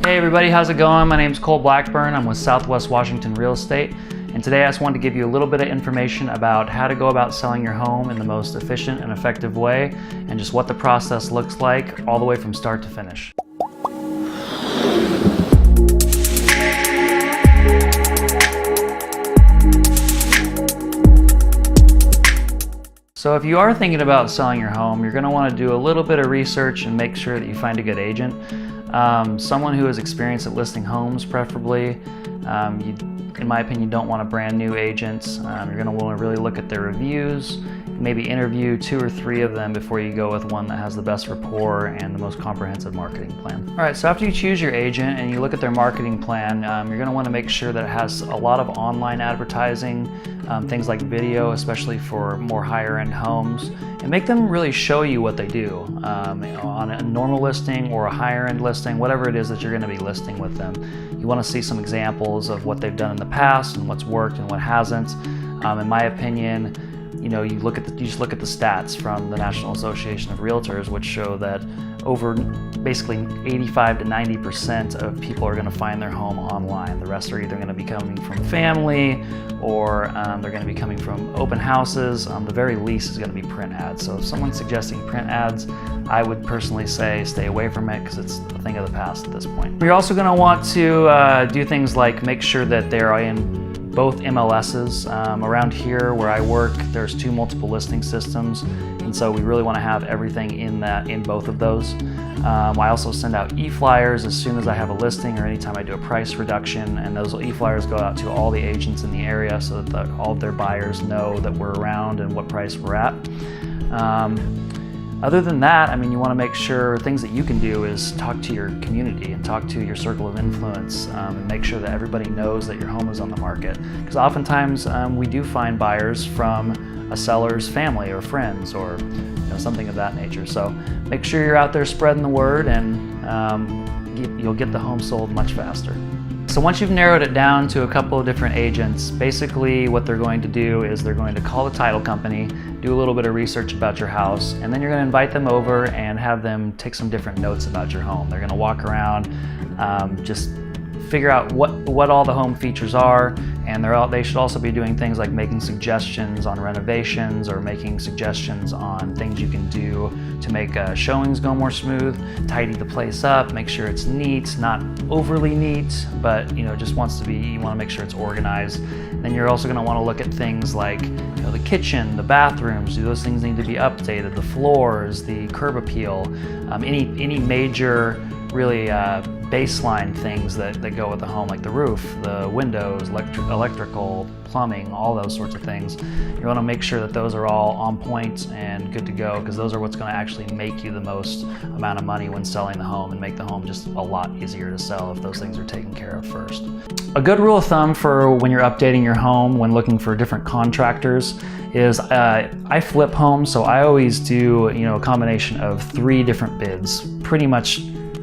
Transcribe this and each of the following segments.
Hey everybody, how's it going? My name's Blackburn. I'm with Southwest Washington Real Estate, and today I just wanted to give you a little bit of information about how to go about selling your home in the most efficient and effective way, and just what the process looks like all the way from start to finish. So if you are thinking about selling your home, you're going to want to do a little bit of research and make sure that you find a good agent. Someone who has experience at listing homes, preferably. In my opinion, you don't want a brand new agent. You're going to want to really look at their reviews, maybe interview 2 or 3 of them before you go with one that has the best rapport and the most comprehensive marketing plan. All right, so after you choose your agent and you look at their marketing plan, you're going to want to make sure that it has a lot of online advertising, things like video, especially for more higher end homes, and make them really show you what they do on a normal listing or a higher end listing, whatever it is that you're going to be listing with them. You want to see some examples of what they've done in the past and what's worked and what hasn't. In my opinion, you just look at the stats from the National Association of Realtors, which show that over basically 85 to 90% of people are going to find their home online. The rest are either going to be coming from family or they're going to be coming from open houses. The very least is going to be print ads. So if someone's suggesting print ads, I would personally say stay away from it because it's a thing of the past at this point. You're also going to want to do things like make sure that they're in both MLSs. Around here where I work, there's 2 multiple listing systems, and so we really want to have everything in both of those. I also send out e-flyers as soon as I have a listing or anytime I do a price reduction, and those e-flyers go out to all the agents in the area so that all of their buyers know that we're around and what price we're at. Other than that, you want to make sure things that you can do is talk to your community and talk to your circle of influence and make sure that everybody knows that your home is on the market. Because oftentimes we do find buyers from a seller's family or friends or something of that nature. So make sure you're out there spreading the word, and you'll get the home sold much faster. So once you've narrowed it down to a couple of different agents, basically what they're going to do is they're going to call the title company, do a little bit of research about your house, and then you're going to invite them over and have them take some different notes about your home. They're going to walk around, just figure out what all the home features are, and they should also be doing things like making suggestions on renovations or making suggestions on things you can do to make showings go more smooth, tidy the place up, make sure it's neat, not overly neat, but you want to make sure it's organized. Then you're also going to want to look at things like the kitchen, the bathrooms. Do those things need to be updated? The floors, the curb appeal, any major really baseline things that go with the home, like the roof, the windows, electrical, plumbing, all those sorts of things. You want to make sure that those are all on point and good to go, because those are what's going to actually make you the most amount of money when selling the home and make the home just a lot easier to sell if those things are taken care of first. A good rule of thumb for when you're updating your home when looking for different contractors is I flip homes, so I always do a combination of 3 different bids pretty much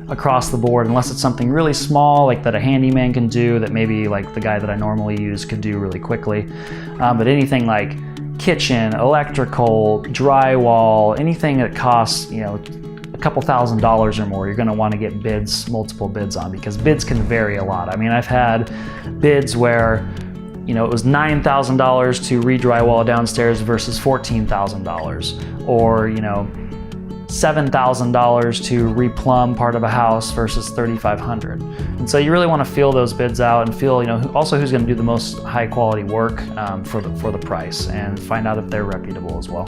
across the board, unless it's something really small like that a handyman can do that maybe like the guy that I normally use could do really quickly. But anything like kitchen, electrical, drywall, anything that costs a couple $1,000s or more, you're going to want to get multiple bids on, because bids can vary a lot. I've had bids where it was $9,000 to re-drywall downstairs versus $14,000, or $7,000 to replumb part of a house versus $3,500. And so you really want to feel those bids out and feel also who's going to do the most high quality work for the price, and find out if they're reputable as well.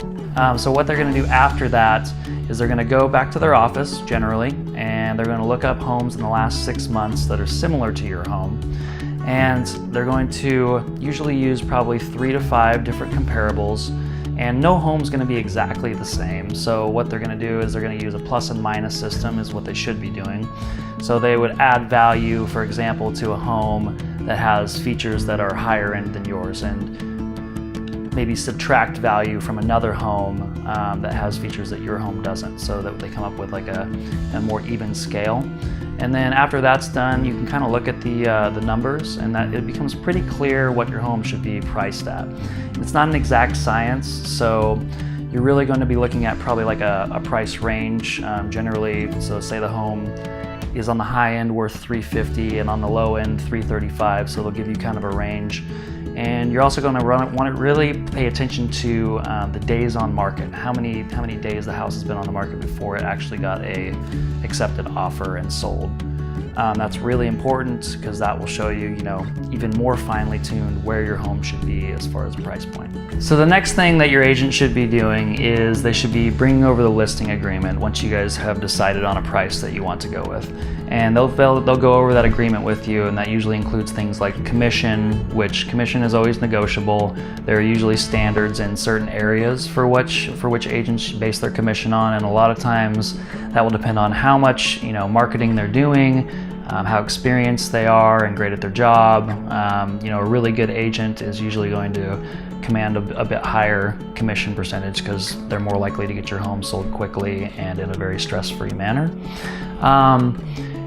So what they're going to do after that is they're going to go back to their office generally, and they're going to look up homes in the last 6 months that are similar to your home. And they're going to usually use probably 3 to 5 different comparables, and no home's going to be exactly the same. So what they're going to do is they're going to use a plus and minus system is what they should be doing. So they would add value, for example, to a home that has features that are higher end than yours, and maybe subtract value from another home that has features that your home doesn't, so that they come up with like a more even scale. And then after that's done, you can kind of look at the numbers, and that it becomes pretty clear what your home should be priced at. It's not an exact science, so you're really going to be looking at probably like a price range generally. So say the home is on the high end worth $350 and on the low end $335, so they'll give you kind of a range. And you're also going to want to really pay attention to the days on market. How many days the house has been on the market before it actually got a accepted offer and sold. That's really important because that will show you, even more finely tuned where your home should be as far as price point. So the next thing that your agent should be doing is they should be bringing over the listing agreement once you guys have decided on a price that you want to go with. And they'll go over that agreement with you, and that usually includes things like commission, which commission is always negotiable. There are usually standards in certain areas for which agents base their commission on, and a lot of times that will depend on how much marketing they're doing, how experienced they are and great at their job. A really good agent is usually going to command a bit higher commission percentage because they're more likely to get your home sold quickly and in a very stress-free manner.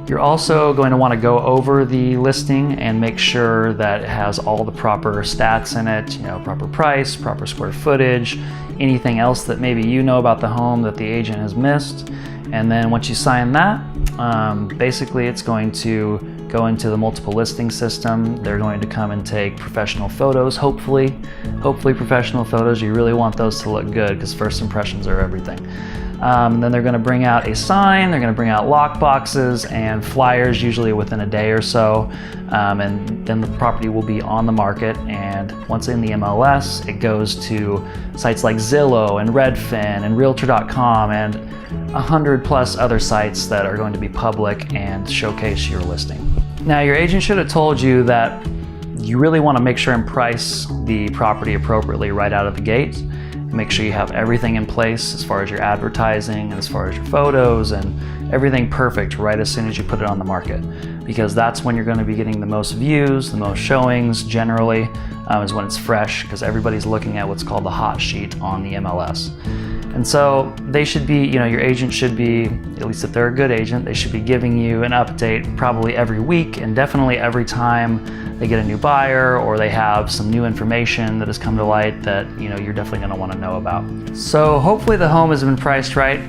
You're also going to want to go over the listing and make sure that it has all the proper stats in it, proper price, proper square footage, anything else that maybe you know about the home that the agent has missed. And then once you sign that, basically it's going to go into the multiple listing system. They're going to come and take professional photos, hopefully professional photos. You really want those to look good because first impressions are everything. Then they're going to bring out a sign, they're going to bring out lock boxes and flyers, usually within a day or so, and then the property will be on the market. And once in the MLS, it goes to sites like Zillow and Redfin and Realtor.com and 100+ other sites that are going to be public and showcase your listing. Now, your agent should have told you that you really want to make sure and price the property appropriately right out of the gate. Make sure you have everything in place as far as your advertising and as far as your photos and everything perfect right as soon as you put it on the market, because that's when you're going to be getting the most views, the most showings generally, is when it's fresh, because everybody's looking at what's called the hot sheet on the MLS. And so they should be, your agent should be, at least if they're a good agent, they should be giving you an update probably every week and definitely every time they get a new buyer or they have some new information that has come to light that you're definitely going to want to know about. So hopefully the home has been priced right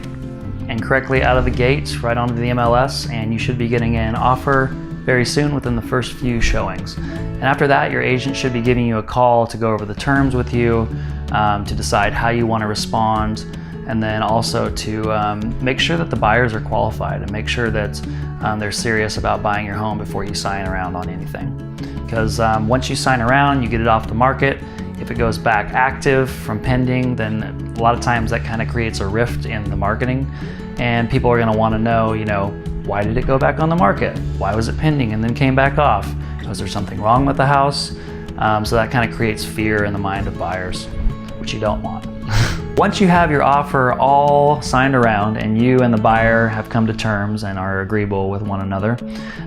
and correctly out of the gate, right onto the MLS, and you should be getting an offer very soon within the first few showings. And after that, your agent should be giving you a call to go over the terms with you, to decide how you want to respond, and then also to make sure that the buyers are qualified and make sure that they're serious about buying your home before you sign around on anything. Because once you sign around, you get it off the market. If it goes back active from pending, then a lot of times that kind of creates a rift in the marketing, and people are going to want to know, why did it go back on the market? Why was it pending and then came back off? Was there something wrong with the house? So that kind of creates fear in the mind of buyers, which you don't want. Once you have your offer all signed around and you and the buyer have come to terms and are agreeable with one another,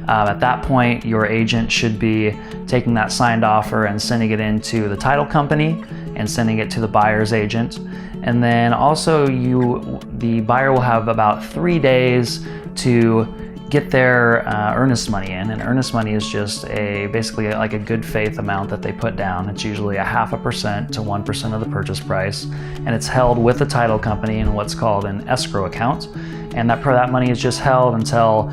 at that point your agent should be taking that signed offer and sending it into the title company and sending it to the buyer's agent. And then also the buyer will have about 3 days to get their earnest money in, and earnest money is just basically like a good faith amount that they put down. It's usually 0.5% to 1% of the purchase price, and it's held with the title company in what's called an escrow account, and that money is just held until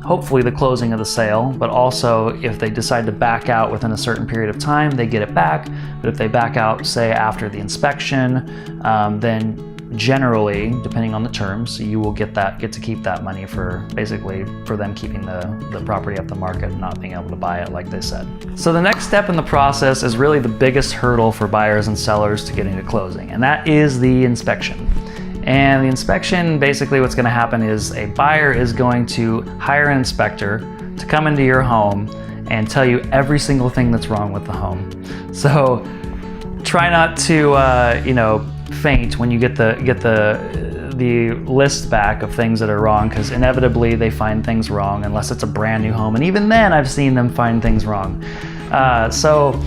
hopefully the closing of the sale. But also if they decide to back out within a certain period of time, they get it back. But if they back out, say after the inspection, then generally, depending on the terms, you will get to keep that money for them keeping the property up the market and not being able to buy it like they said. So the next step in the process is really the biggest hurdle for buyers and sellers to getting to closing, and that is the inspection. And the inspection, basically what's going to happen is a buyer is going to hire an inspector to come into your home and tell you every single thing that's wrong with the home. So try not to faint when you get the list back of things that are wrong, because inevitably they find things wrong unless it's a brand new home, and even then I've seen them find things wrong. So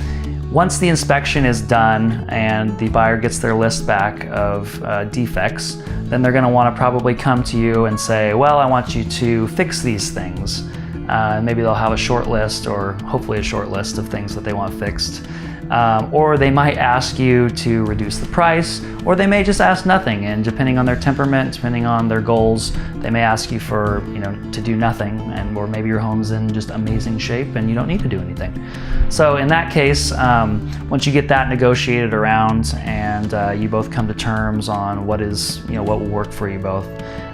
once the inspection is done and the buyer gets their list back of defects, then they're going to want to probably come to you and say, well, I want you to fix these things. Maybe they'll have a short list, or hopefully a short list of things that they want fixed. or they might ask you to reduce the price, or they may just ask nothing, and depending on their temperament, depending on their goals, they may ask you for, to do nothing, or maybe your home's in just amazing shape and you don't need to do anything. So in that case, once you get that negotiated around and you both come to terms on what will work for you both,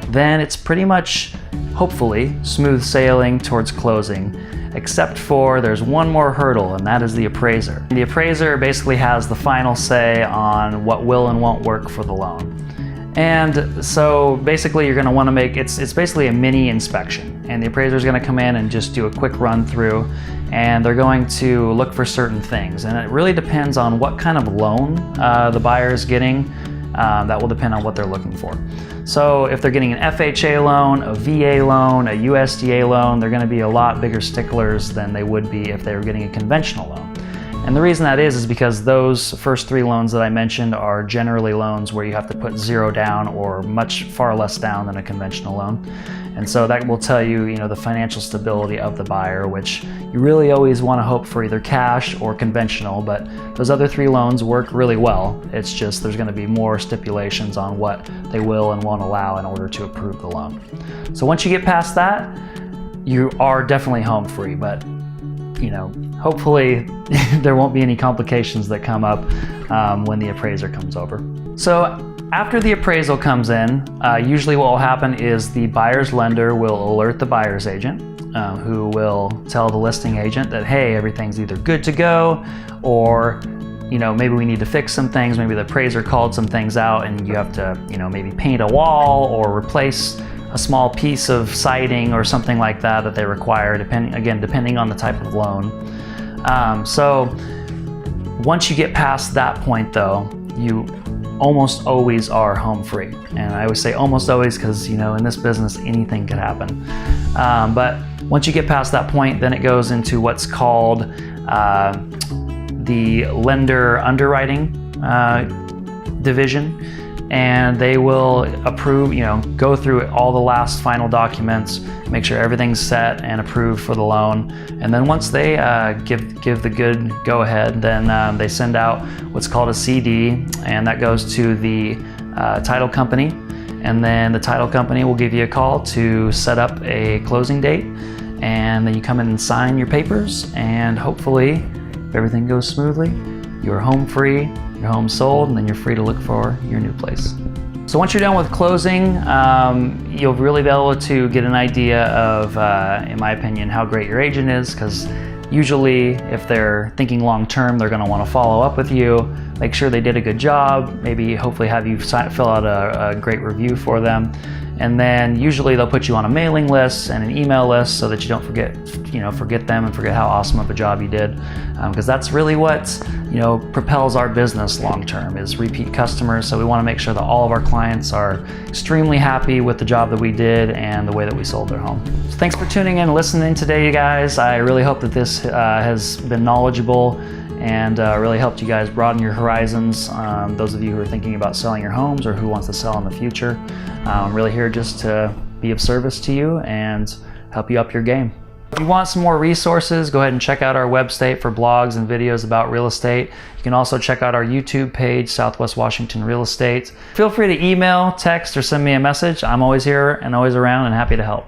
then it's pretty much, hopefully, smooth sailing towards closing. Except for there's one more hurdle, and that is the appraiser. The appraiser basically has the final say on what will and won't work for the loan. And so basically you're going to want to make, it's basically a mini inspection, and the appraiser is going to come in and just do a quick run through, and they're going to look for certain things. And it really depends on what kind of loan the buyer is getting. That will depend on what they're looking for. So if they're getting an FHA loan, a VA loan, a USDA loan, they're going to be a lot bigger sticklers than they would be if they were getting a conventional loan. And the reason that is because those first three loans that I mentioned are generally loans where you have to put zero down or much far less down than a conventional loan. And so that will tell you, the financial stability of the buyer, which you really always want to hope for either cash or conventional, but those other three loans work really well. It's just there's going to be more stipulations on what they will and won't allow in order to approve the loan. So once you get past that, you are definitely home free, but hopefully there won't be any complications that come up when the appraiser comes over. So after the appraisal comes in, usually what will happen is the buyer's lender will alert the buyer's agent, who will tell the listing agent that, hey, everything's either good to go, or maybe we need to fix some things. Maybe the appraiser called some things out and you have to, maybe paint a wall or replace a small piece of siding or something like that they require, depending on the type of loan. So once you get past that point though, you almost always are home free. And I always say almost always because, in this business, anything could happen. But once you get past that point, then it goes into what's called the lender underwriting division. And they will approve, go through all the last final documents, make sure everything's set and approved for the loan. And then once they give the good go ahead, then they send out what's called a CD, and that goes to the title company. And then the title company will give you a call to set up a closing date. And then you come in and sign your papers, and hopefully, if everything goes smoothly, you're home free, your home's sold, and then you're free to look for your new place. So once you're done with closing, you'll really be able to get an idea of, in my opinion, how great your agent is, because usually if they're thinking long term, they're going to want to follow up with you, make sure they did a good job, maybe hopefully have you fill out a great review for them. And then usually they'll put you on a mailing list and an email list so that you don't forget them and forget how awesome of a job you did. Because that's really what, propels our business long term, is repeat customers. So we want to make sure that all of our clients are extremely happy with the job that we did and the way that we sold their home. So thanks for tuning in and listening today, you guys. I really hope that this has been knowledgeable and really helped you guys broaden your horizons. Those of you who are thinking about selling your homes or who wants to sell in the future, I'm really here just to be of service to you and help you up your game. If you want some more resources, go ahead and check out our website for blogs and videos about real estate. You can also check out our YouTube page, Southwest Washington Real Estate. Feel free to email, text, or send me a message. I'm always here and always around and happy to help.